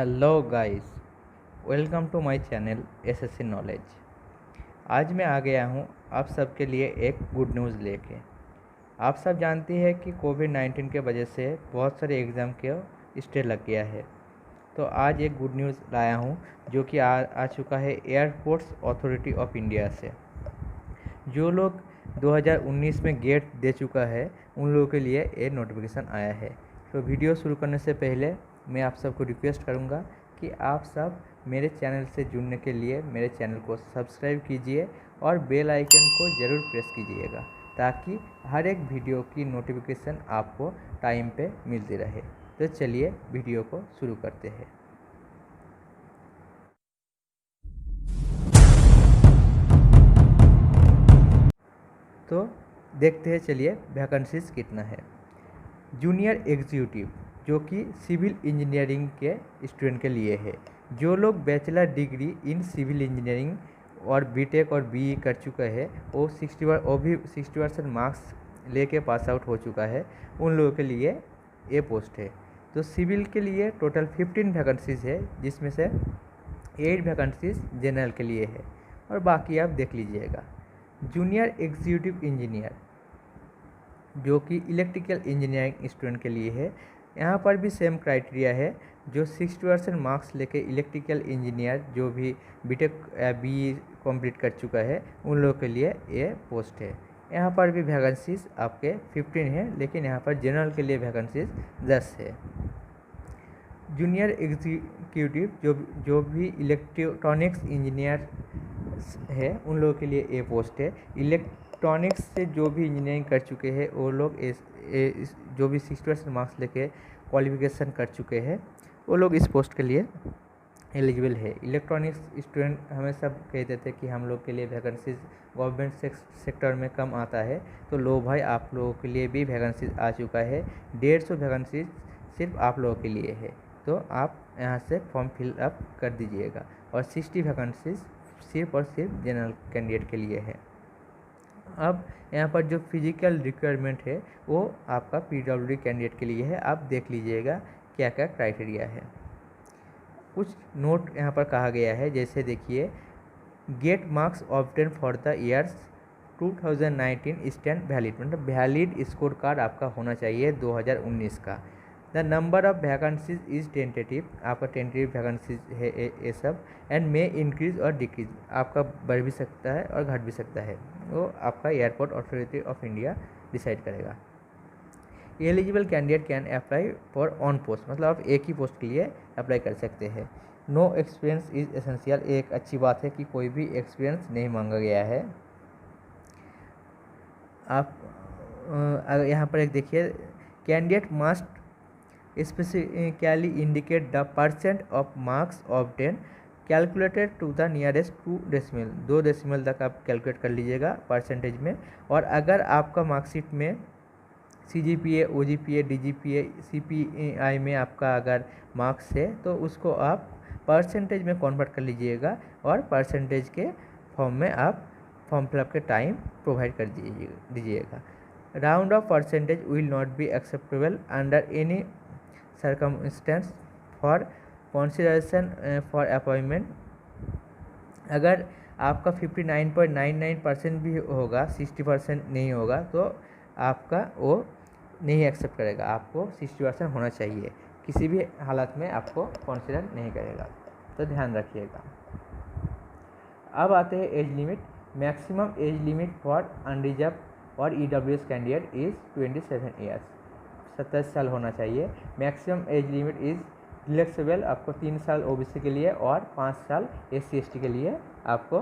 Hello guys, welcome to my channel SSC knowledge. आज मैं आ गया हूँ आप सबके लिए एक गुड न्यूज़ लेके। आप सब जानते हैं कि कोविड-19 के वजह से बहुत सारे एग्ज़ाम के स्टे लग गया है। तो आज एक गुड न्यूज़ लाया हूँ जो कि आ चुका है एयरपोर्ट्स अथॉरिटी ऑफ इंडिया से। जो लोग 2019 में गेट दे चुका है उन लोगों के लिए ये नोटिफिकेशन आया है। तो वीडियो शुरू करने से पहले मैं आप सबको रिक्वेस्ट करूंगा कि आप सब मेरे चैनल से जुड़ने के लिए मेरे चैनल को सब्सक्राइब कीजिए और बेल आइकन को ज़रूर प्रेस कीजिएगा ताकि हर एक वीडियो की नोटिफिकेशन आपको टाइम पे मिलती रहे। तो चलिए वीडियो को शुरू करते हैं। तो देखते हैं चलिए वैकेंसीज कितना है। जूनियर एग्जीक्यूटिव जो कि सिविल इंजीनियरिंग के स्टूडेंट के लिए है। जो लोग bachelor degree in civil engineering और बीटेक और बीई कर चुका है वो 60% मार्क्स लेके पास आउट हो चुका है, उन लोगों के लिए ये पोस्ट है। तो सिविल के लिए टोटल 15 वैकेंसीज है, जिसमें से 8 वैकेंसीज जनरल के लिए है और बाकी आप देख लीजिएगा। जूनियर एग्जीक्यूटिव इंजीनियर जो कि इलेक्ट्रिकल इंजीनियरिंग स्टूडेंट के लिए है। यहाँ पर भी सेम क्राइटेरिया है, जो 60% मार्क्स लेके इलेक्ट्रिकल इंजीनियर जो भी बीटेक बीई कंप्लीट कर चुका है उन लोगों के लिए ये पोस्ट है। यहाँ पर भी वैकेंसीज आपके 15 है, लेकिन यहाँ पर जनरल के लिए वैकेंसीज 10 है। जूनियर एग्जीक्यूटिव जो भी इलेक्ट्रॉनिक्स इंजीनियर है उन लोगों के लिए ये पोस्ट है। इलेक्ट्रॉनिक्स से जो भी इंजीनियरिंग कर चुके हैं वो लोग जो भी 60% मार्क्स लेके क्वालिफिकेशन कर चुके हैं वो लोग इस पोस्ट के लिए एलिजिबल है। इलेक्ट्रॉनिक्स स्टूडेंट हमें सब कहते थे कि हम लोग के लिए वैकेंसीज गवर्नमेंट सेक्टर में कम आता है, तो लो भाई आप लोगों के लिए भी वैकेंसीज आ चुका है। 150 वैकेंसीज सिर्फ आप लोगों के लिए है, तो आप यहाँ से फॉर्म फिल अप कर दीजिएगा। और 60 वैकेंसीज सिर्फ और सिर्फ जनरल कैंडिडेट के लिए है। अब यहाँ पर जो फिजिकल रिक्वायरमेंट है वो आपका पीडब्ल्यूडी कैंडिडेट के लिए है। आप देख लीजिएगा क्या क्या क्राइटेरिया है। कुछ नोट यहाँ पर कहा गया है, जैसे देखिए, get marks obtain for the years 2019 stand valid, मतलब वैलिड स्कोर कार्ड आपका होना चाहिए 2019 का। The number of vacancies is tentative, आपका टेंटेटिव वैकेंसीज है ये सब। एंड मे इंक्रीज और डिक्रीज, आपका बढ़ भी सकता है और घट भी सकता है, वो आपका airport authority of India decide करेगा। Eligible candidate can apply for on post, मतलब आप एक ही पोस्ट के लिए अप्लाई कर सकते हैं। नो एक्सपीरियंस इज एसेंशियल, एक अच्छी बात है कि कोई भी एक्सपीरियंस नहीं मांगा गया है। आप अगर यहाँ पर एक देखिए, candidate must specifically indicate the percent of marks obtain calculated to the nearest 2 decimal, 2 decimal तक आप कैलकुलेट कर लीजिएगा परसेंटेज में। और अगर आपका मार्कशीट में CGPA, OGPA, DGPA, CPI में आपका अगर मार्क्स है तो उसको आप परसेंटेज में कन्वर्ट कर लीजिएगा और परसेंटेज के फॉर्म में आप फॉर्म फिलअप के टाइम प्रोवाइड कर दीजिएगा। Round of percentage will not be acceptable under any circumstance for consideration for appointment. अगर आपका 59.99% भी होगा, 60% नहीं होगा, तो आपका वो नहीं एक्सेप्ट करेगा। आपको 60% होना चाहिए, किसी भी हालत में आपको कंसिडर नहीं करेगा, तो ध्यान रखिएगा। अब आते हैं age limit. Maximum age limit for unreserve और EWS कैंडिडेट इज़ 27 ईयर्स, 27 साल होना चाहिए। Maximum age limit is relaxable, आपको 3 साल OBC के लिए और 5 साल SC/ST के लिए आपको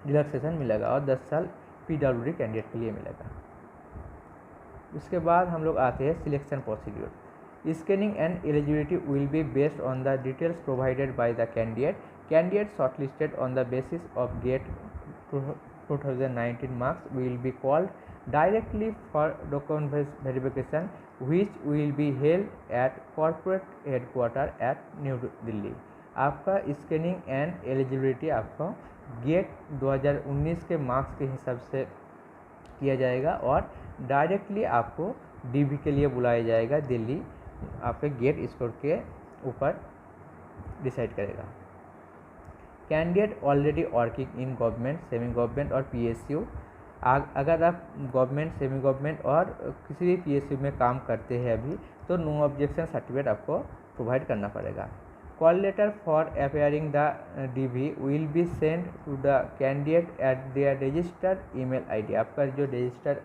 रिलैक्सेशन मिलेगा और 10 साल PWD कैंडिडेट के लिए मिलेगा। उसके बाद हम लोग आते हैं selection procedure. Scanning and eligibility will be based on the details provided by the candidate. Candidate shortlisted on the basis of GATE 2019 marks will be called directly for document verification, which will be held at corporate headquarters at New Delhi. आपका scanning and eligibility आपको gate 2019 के marks के हिसाब से किया जाएगा और directly आपको DV के लिए बुलाया जाएगा दिल्ली, आपके गेट स्कोर के ऊपर डिसाइड करेगा। Candidate already working in government, semi government और PSU, अगर आप गवर्नमेंट, सेमी गवर्नमेंट और किसी भी PSU में काम करते हैं अभी, तो नो ऑब्जेक्शन सर्टिफिकेट आपको प्रोवाइड करना पड़ेगा। Call letter for appearing the DV will be send to the candidate at their registered email ID। आपका जो रजिस्टर्ड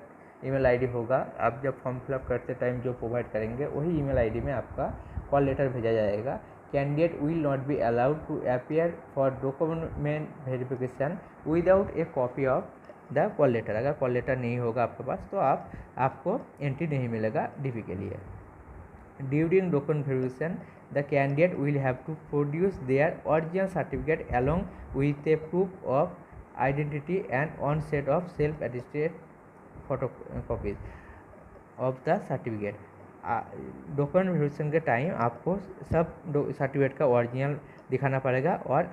ईमेल ID होगा, आप जब फॉर्म फिलअप करते टाइम जो प्रोवाइड करेंगे वही ईमेल ID में आपका कॉल लेटर भेजा जाएगा। Candidate will not be allowed to appear for document verification without a copy of the call letter. अगर कॉल लेटर नहीं होगा आपके पास तो आपको एंट्री नहीं मिलेगा DV के लिए। During document verification the candidate will have to produce their original certificate along with a proof of identity and on set of self attested photocopies of the certificate. Document verification के time आपको सब certificate का original दिखाना पड़ेगा और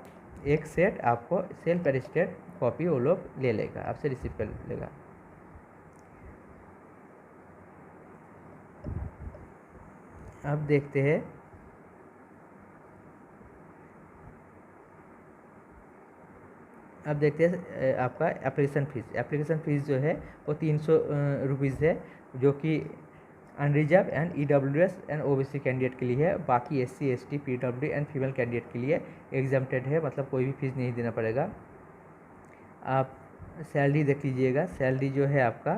एक set आपको self attested copy वो लोग ले लेगा, आपसे रिसीव कर लेगा। अब देखते हैं आपका एप्लीकेशन फ़ीस। एप्लीकेशन फ़ीस जो है वो 300 रुपीज़ है, जो कि unreserve and EWS and OBC candidate के लिए है। बाकी SC ST PWD and female candidate के लिए एग्जाम्प्टेड है, मतलब कोई भी फीस नहीं देना पड़ेगा। आप सैलरी देख लीजिएगा। सैलरी जो है आपका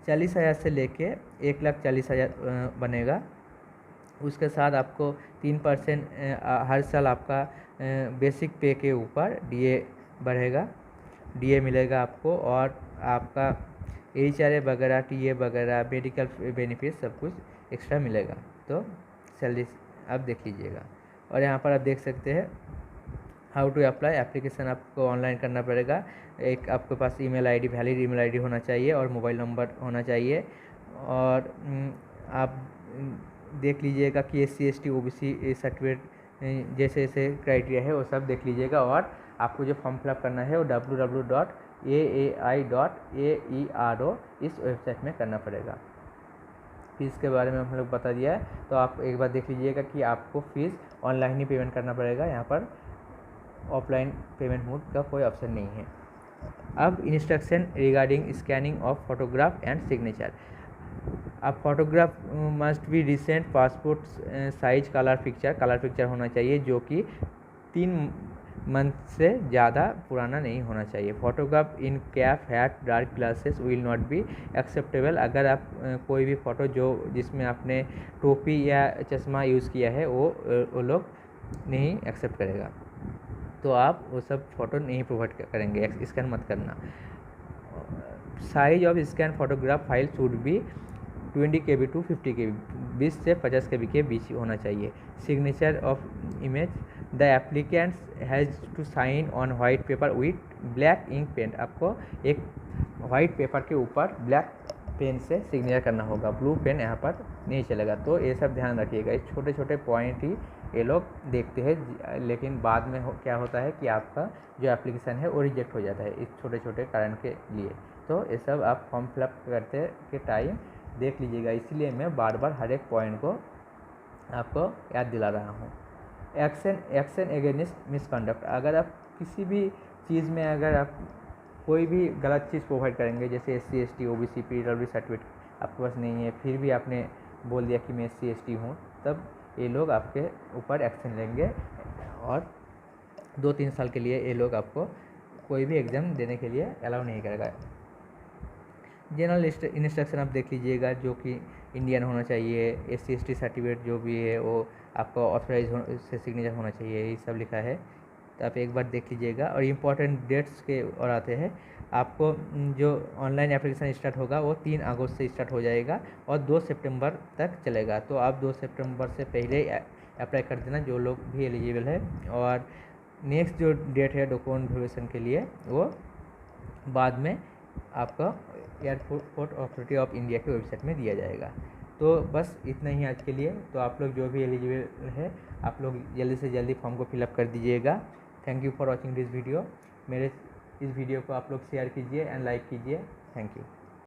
40,000 से लेके 1,40,000 बनेगा। उसके साथ आपको 3% हर साल आपका बेसिक पे के ऊपर DA बढ़ेगा, DA मिलेगा आपको, और आपका HRA वगैरह, TA वगैरह, मेडिकल बेनिफिट सब कुछ एक्स्ट्रा मिलेगा। तो सैलरी आप देख लीजिएगा। और यहाँ पर आप देख सकते हैं हाउ टू अप्लाई। एप्लीकेशन आपको ऑनलाइन करना पड़ेगा। एक आपके पास email ID, valid email ID होना चाहिए और मोबाइल नंबर होना चाहिए। और आप देख लीजिएगा कि SC ST OBC सर्टिफिकेट जैसे जैसे क्राइटेरिया है वो सब देख लीजिएगा। और आपको जो फॉर्म फिलअप करना है वो www.aai.aero इस वेबसाइट में करना पड़ेगा। फीस के बारे में हम लोग बता दिया है, तो आप एक बार देख लीजिएगा कि आपको फ़ीस ऑनलाइन ही पेमेंट करना पड़ेगा। यहाँ पर ऑफलाइन पेमेंट मोड का कोई ऑप्शन नहीं है। अब instruction regarding scanning of photograph and signature. अब photograph must be recent passport size colour picture होना चाहिए, जो कि 3 मंथ से ज़्यादा पुराना नहीं होना चाहिए। Photograph in cap, hat, dark glasses will not be acceptable. अगर आप कोई भी फ़ोटो जिसमें आपने टोपी या चश्मा यूज़ किया है वो लोग नहीं एक्सेप्ट करेगा, तो आप वो सब फ़ोटो नहीं प्रोवाइड करेंगे, स्कैन मत करना। Size of scan photograph file should be 20 KB to 50 KB, 20 से 50 KB के बीच होना चाहिए। Signature of image, the applicants has to sign on white paper with black ink pen. आपको एक वाइट पेपर के ऊपर ब्लैक पेन से सिग्नेचर करना होगा, ब्लू पेन यहाँ पर नहीं चलेगा। तो ये सब ध्यान रखिएगा। इस छोटे छोटे पॉइंट ही ये लोग देखते हैं, लेकिन बाद में क्या होता है कि आपका जो एप्लीकेशन है वो रिजेक्ट हो जाता है इस छोटे छोटे कारण के लिए। तो ये सब आप फॉर्म फिलअप करते के टाइम देख लीजिएगा, इसलिए मैं बार बार हर एक पॉइंट को आपको याद दिला रहा हूँ। Action against misconduct. अगर आप किसी भी चीज़ में अगर आप कोई भी गलत चीज़ प्रोवाइड करेंगे, जैसे SC ST OBC PWD certificate आपके पास नहीं है, फिर भी आपने बोल दिया कि मैं SC ST हूँ, तब ये लोग आपके ऊपर एक्शन लेंगे और 2-3 साल के लिए ये लोग आपको कोई भी एग्ज़ाम देने के लिए अलाउ नहीं करेगा। जनरल इंस्ट्रक्शन आप देख लीजिएगा, जो कि इंडियन होना चाहिए। SC ST सर्टिफिकेट जो भी है वो आपका ऑथराइज से सिग्नेचर होना चाहिए, ये सब लिखा है, तो आप एक बार देख लीजिएगा। और इम्पॉर्टेंट डेट्स के और आते हैं, आपको जो ऑनलाइन एप्लीकेशन स्टार्ट होगा वो 3 अगस्त से स्टार्ट हो जाएगा और 2 सितंबर तक चलेगा। तो आप 2 सितंबर से पहले अप्लाई कर देना जो लोग भी एलिजिबल है। और नेक्स्ट जो डेट है डॉक्यूमेंट वेरिफिकेशन के लिए वो बाद में आपका एयरपोर्ट अथॉरिटी ऑफ इंडिया की वेबसाइट में दिया जाएगा। तो बस इतना ही आज के लिए। तो आप लोग जो भी एलिजिबल है आप लोग जल्दी से जल्दी फॉर्म को फिलअप कर दीजिएगा। Thank you for watching this video. मेरे इस वीडियो को आप लोग शेयर कीजिए एंड लाइक कीजिए। Thank you.